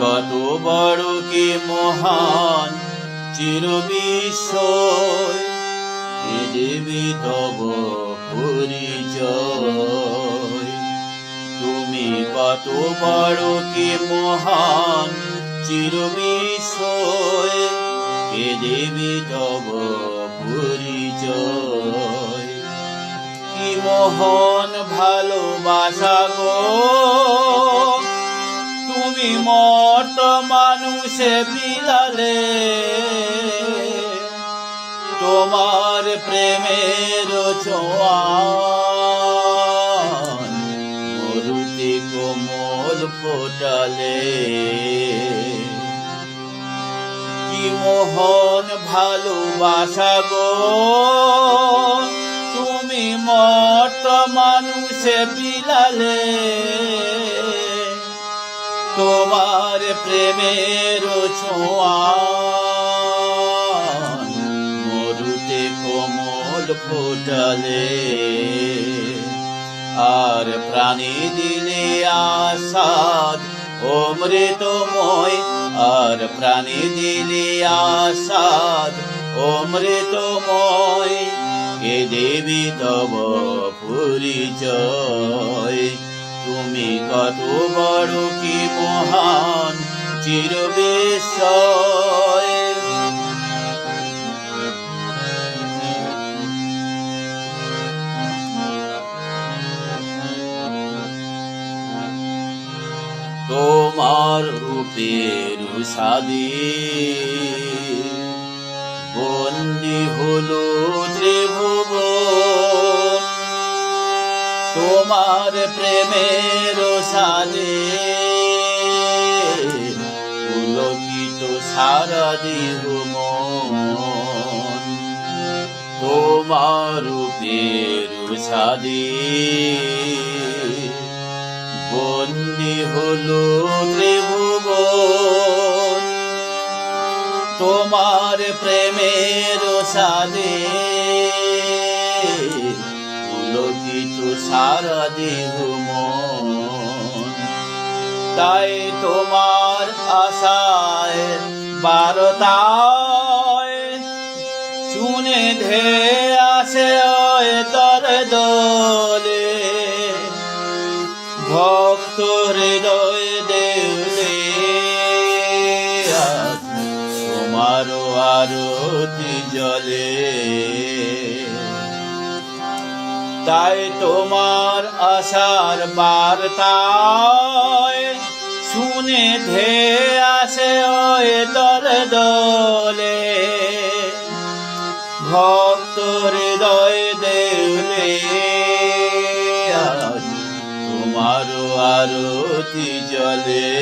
কত বড় কি মহান চিরবিস্ময়, এ দেবী তব পরিচয়। তুমি কত বড় কি মহান চিরবিস্ময়, এ দেবী তব পরিচয়। কি মহান ভালোবাসা গো তুমি মর্ত মানুষে বিলালে, তোমার প্রেমের ছোঁয়ান মরুতি কোমল ফোটালে। কি মোহন ভালোবাসা গো তুমি মর্ত মানুষে বিলালে, তোমার প্রেমের ছোঁয়ান মরুতে কোমল ফোটালে। আর প্রাণী দিলে আসাদ অমৃতময়, আর প্রাণী দিলে আসাদ অমৃতময়, এ দেবী তব পরিচয়। তুমি কত বড় কি মহান চিরবিস্ময়। তোমার রূপের সাদে বন্দী হলো ত্রিভুবন, তোমার প্রেমের সাদে পুলকিত সারা দেহ মন। তোমার রূপের সাদে বন্দী হলো ত্রিভুবন, তোমার প্রেমের সাদে পুলকিত সারা দেহ মন। তাই তোমার আশায় বারতায় শুনে ধে আসে তর দলে, ভক্ত হৃদয় দেউলে তোমার আরতি জলে। তাই তোমার আশার বার্তায় শুনে ধে আসে তর দলে, ভক্ত হৃদয় দেউলে তোমার আরতি জলে।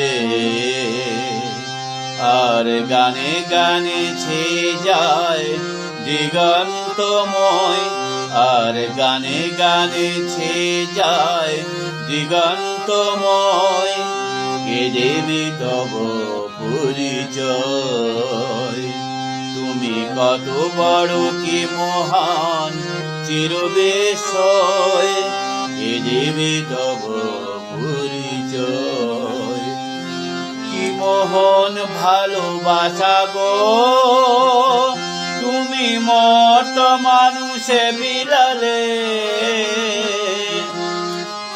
আর গানে গানে ছে যায় দিগন্তময়, আর গানে গানে ছে যায় দিগন্তময়, এ দেবী তব পরিচয়। তুমি কত বড় কি মহান চিরবিস্ময়, এ দেবী তব পরিচয়। কি মোহন ভালোবাসা গো তুমি মর্ত মানুষে বিলালে,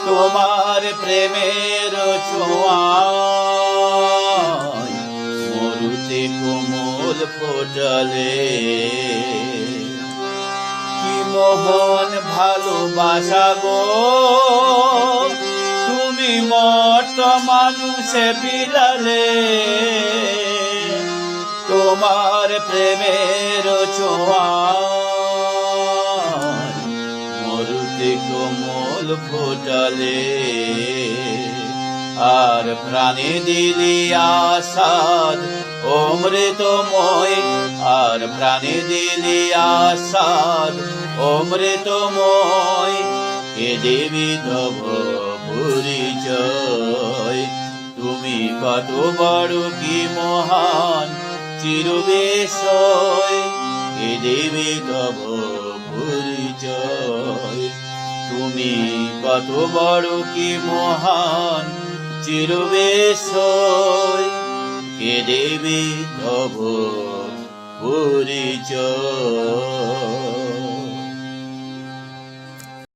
তোমার প্রেমের ছোঁয়ায় মরুতে কোমল ফোটালে। কি মোহন ভালোবাসা গো তুমি মর্ত মানুষে বিলালে, তোমার প্রেমের ছোঁয়ায় মরুতে কোমল ফোটালে। আর প্রাণী দিলি আসাদ অমৃতময়, আর প্রাণী দিলি আসাদ অমৃতময়, এ দেবী তব পরিচয়। তুমি কত বড় কি মহান চিরবিস্ময়, এ দেবী তব পরিচয়। তুমি কত বড় কি মহান চিরবিস্ময়। হে দেবী তব পরিচয়।